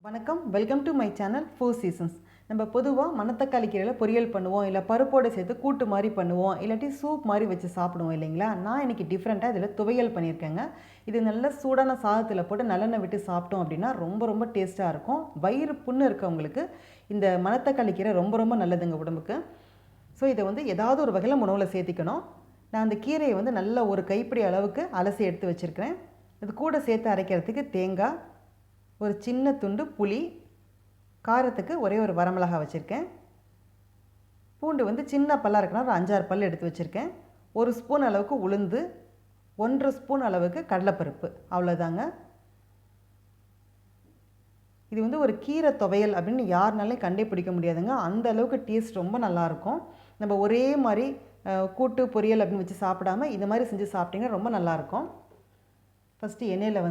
வணக்கம், welcome to my channel 4 seasons. நம்ம பொதுவாக மணத்தக்காளி கீரையில் பொரியல் பண்ணுவோம், இல்லை பருப்போடு சேர்த்து கூட்டு மாதிரி பண்ணுவோம், இல்லாட்டி சூப் மாதிரி வச்சு சாப்பிடுவோம் இல்லைங்களா. நான் இன்றைக்கி டிஃப்ரெண்ட்டாக இதில் துவையல் பண்ணியிருக்கேங்க. இது நல்ல சூடான சாதத்தில் போட்டு நல்லெண்ணெய் விட்டு சாப்பிட்டோம் அப்படின்னா ரொம்ப டேஸ்ட்டாக இருக்கும். வயிறு புண்ணு இருக்கவங்களுக்கு இந்த மணத்தக்காளி கீரை ரொம்ப நல்லதுங்க உடம்புக்கு. ஸோ இதை ஏதாவது ஒரு வகையில் உணவில் சேர்த்திக்கணும். நான் அந்த கீரையை நல்ல ஒரு கைப்பிடி அளவுக்கு அலசி எடுத்து வச்சுருக்கிறேன். இது கூட சேர்த்து அரைக்கிறதுக்கு தேங்காய், ஒரு சின்ன துண்டு புளி, காரத்துக்கு ஒரே ஒரு வரமிளகாய் வச்சுருக்கேன். பூண்டு சின்ன பல்லாக இருக்குன்னா ஒரு 5-6 பல் எடுத்து வச்சுருக்கேன். 1 ஸ்பூன் அளவுக்கு உளுந்து, 1 ஸ்பூன் அளவுக்கு கடலைப்பருப்பு, அவ்வளோதாங்க. இது ஒரு கீரை துவையல் அப்படின்னு யாருனாலையும் கண்டே பிடிக்க முடியாதுங்க. அந்த அளவுக்கு டேஸ்ட் ரொம்ப நல்லாயிருக்கும். நம்ம ஒரே மாதிரி கூட்டு பொரியல் அப்படின்னு வச்சு சாப்பிடாமல் இது மாதிரி செஞ்சு சாப்பிட்டிங்கன்னா ரொம்ப நல்லாயிருக்கும். ஃபஸ்ட்டு எண்ணெயில்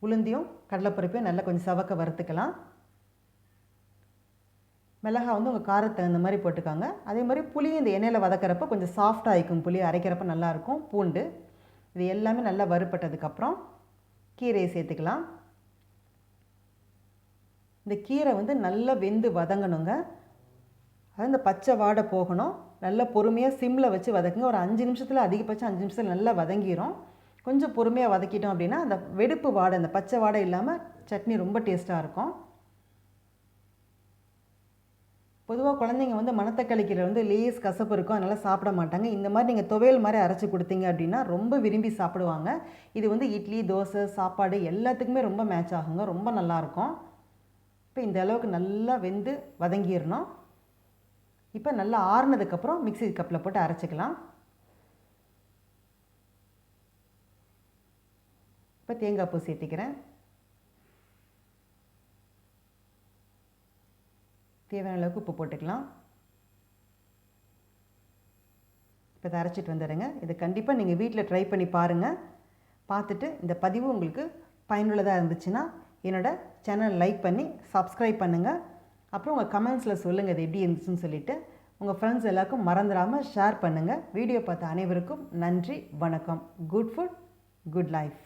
உளுந்தியும் கடலைப்பருப்பையும் நல்லா கொஞ்சம் சவக்க வறுத்துக்கலாம். மிளகாய் உங்கள் காரத்துக்கு தகுந்த மாதிரி போட்டுக்காங்க. அதே மாதிரி புளியும் இந்த எண்ணெயில் வதக்கிறப்ப கொஞ்சம் சாஃப்டாக ஆகிக்கும். புளி அரைக்கிறப்ப நல்லாயிருக்கும். பூண்டு, இது எல்லாமே நல்லா வறுப்பட்டதுக்கப்புறம் கீரையை சேர்த்துக்கலாம். இந்த கீரை நல்லா வெந்து வதங்கணுங்க. அது இந்த பச்சை வாடை போகணும். நல்லா பொறுமையாக சிம்மில் வச்சு வதக்குங்க. ஒரு 5 நிமிஷத்தில், அதிகபட்சம் 5 நிமிஷத்தில் நல்லா வதங்கிடும். கொஞ்சம் பொறுமையாக வதக்கிட்டோம் அப்படின்னா அந்த வெடுப்பு வாடை, அந்த பச்சை வாடை இல்லாமல் சட்னி ரொம்ப டேஸ்ட்டாக இருக்கும். பொதுவாக குழந்தைங்க மணத்தக்காளி கீரை லேஸ் கசப்பு இருக்கும், அதனால் சாப்பிட மாட்டாங்க. இந்த மாதிரி நீங்கள் துவையல் மாதிரி அரைச்சி கொடுத்தீங்க அப்படின்னா ரொம்ப விரும்பி சாப்பிடுவாங்க. இது இட்லி, தோசை, சாப்பாடு எல்லாத்துக்குமே ரொம்ப மேட்ச் ஆகுங்க. ரொம்ப நல்லாயிருக்கும். இப்போ இந்த அளவுக்கு நல்லா வெந்து வதங்கிடணும். இப்போ நல்லா ஆறுனதுக்கப்புறம் மிக்ஸி கப்பில் போட்டு அரைச்சிக்கலாம். இப்போ தேங்காய் பூ சேர்த்திக்கிறேன். தேவையான அளவுக்கு உப்பு போட்டுக்கலாம். இப்போ இதை அரைச்சிட்டு வந்துடுங்க. இதை கண்டிப்பாக நீங்கள் வீட்டில் ட்ரை பண்ணி பாருங்கள். பார்த்துட்டு இந்த பதிவு உங்களுக்கு பயனுள்ளதாக இருந்துச்சுன்னா என்னோடய சேனல் லைக் பண்ணி சப்ஸ்கிரைப் பண்ணுங்கள். அப்புறம் உங்கள் கமெண்ட்ஸில் சொல்லுங்கள் இது எப்படி இருந்துச்சுன்னு சொல்லிவிட்டு. உங்கள் ஃப்ரெண்ட்ஸ் எல்லாருக்கும் மறந்துடாமல் ஷேர் பண்ணுங்கள். வீடியோ பார்த்த அனைவருக்கும் நன்றி, வணக்கம். Good food, good life.